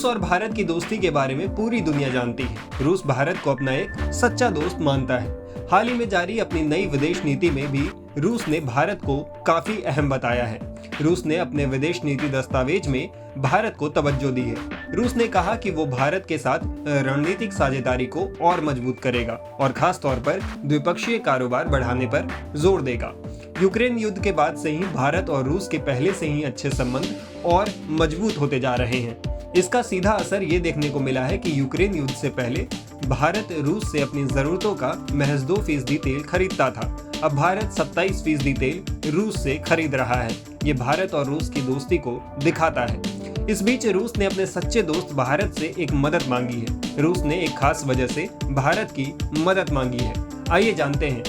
और भारत की दोस्ती के बारे में पूरी दुनिया जानती है। रूस भारत को अपना एक सच्चा दोस्त मानता है। हाल ही में जारी अपनी नई विदेश नीति में भी रूस ने भारत को काफी अहम बताया है। रूस ने अपने विदेश नीति दस्तावेज में भारत को तवज्जो दी है। रूस ने कहा कि वो भारत के साथ रणनीतिक साझेदारी को और मजबूत करेगा और खास तौर पर द्विपक्षीय कारोबार बढ़ाने पर जोर देगा। यूक्रेन युद्ध के बाद से ही भारत और रूस के पहले से ही अच्छे संबंध और मजबूत होते जा रहे हैं। इसका सीधा असर ये देखने को मिला है कि यूक्रेन युद्ध से पहले भारत रूस से अपनी जरूरतों का महज 2% तेल खरीदता था। अब भारत 27% तेल रूस से खरीद रहा है। ये भारत और रूस की दोस्ती को दिखाता है। इस बीच रूस ने अपने सच्चे दोस्त भारत से एक मदद मांगी है। रूस ने एक खास वजह से भारत की मदद मांगी है। आइए जानते हैं।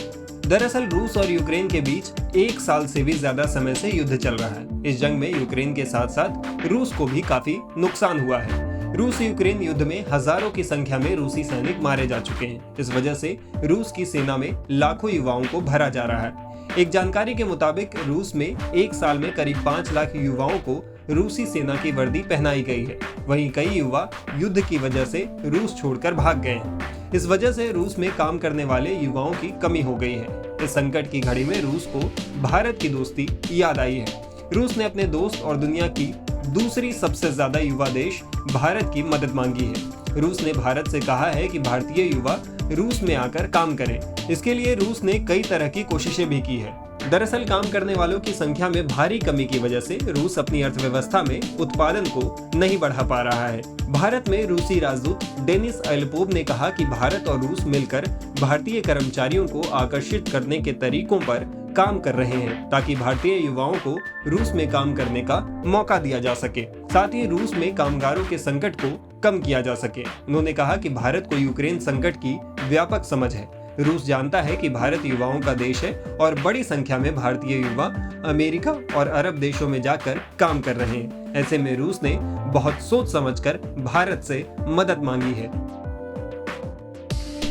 दरअसल रूस और यूक्रेन के बीच 1 साल से भी ज्यादा समय से युद्ध चल रहा है। इस जंग में यूक्रेन के साथ साथ रूस को भी काफी नुकसान हुआ है। रूस यूक्रेन युद्ध में हजारों की संख्या में रूसी सैनिक मारे जा चुके हैं। इस वजह से रूस की सेना में लाखों युवाओं को भरा जा रहा है। एक जानकारी के मुताबिक रूस में 1 साल में करीब 5 लाख युवाओं को रूसी सेना की वर्दी पहनाई गई है। वहीं कई युवा युद्ध की वजह से रूस छोड़कर भाग गए हैं। इस वजह से रूस में काम करने वाले युवाओं की कमी हो गई है। इस संकट की घड़ी में रूस को भारत की दोस्ती याद आई है। रूस ने अपने दोस्त और दुनिया की दूसरी सबसे ज्यादा युवा देश भारत की मदद मांगी है। रूस ने भारत से कहा है कि भारतीय युवा रूस में आकर काम करें। इसके लिए रूस ने कई तरह की कोशिशें भी की है। दरअसल काम करने वालों की संख्या में भारी कमी की वजह से रूस अपनी अर्थव्यवस्था में उत्पादन को नहीं बढ़ा पा रहा है। भारत में रूसी राजदूत डेनिस एल्पोव ने कहा कि भारत और रूस मिलकर भारतीय कर्मचारियों को आकर्षित करने के तरीकों पर काम कर रहे हैं ताकि भारतीय युवाओं को रूस में काम करने का मौका दिया जा सके। साथ ही रूस में कामगारों के संकट को कम किया जा सके। उन्होंने कहा कि भारत को यूक्रेन संकट की व्यापक समझ है। रूस जानता है कि भारत युवाओं का देश है और बड़ी संख्या में भारतीय युवा अमेरिका और अरब देशों में जाकर काम कर रहे हैं। ऐसे में रूस ने बहुत सोच समझकर भारत से मदद मांगी है।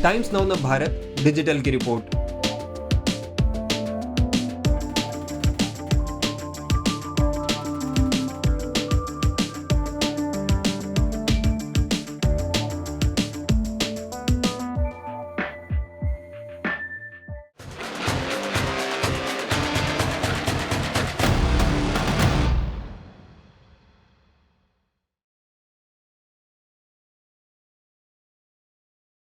टाइम्स नाउ भारत डिजिटल की रिपोर्ट।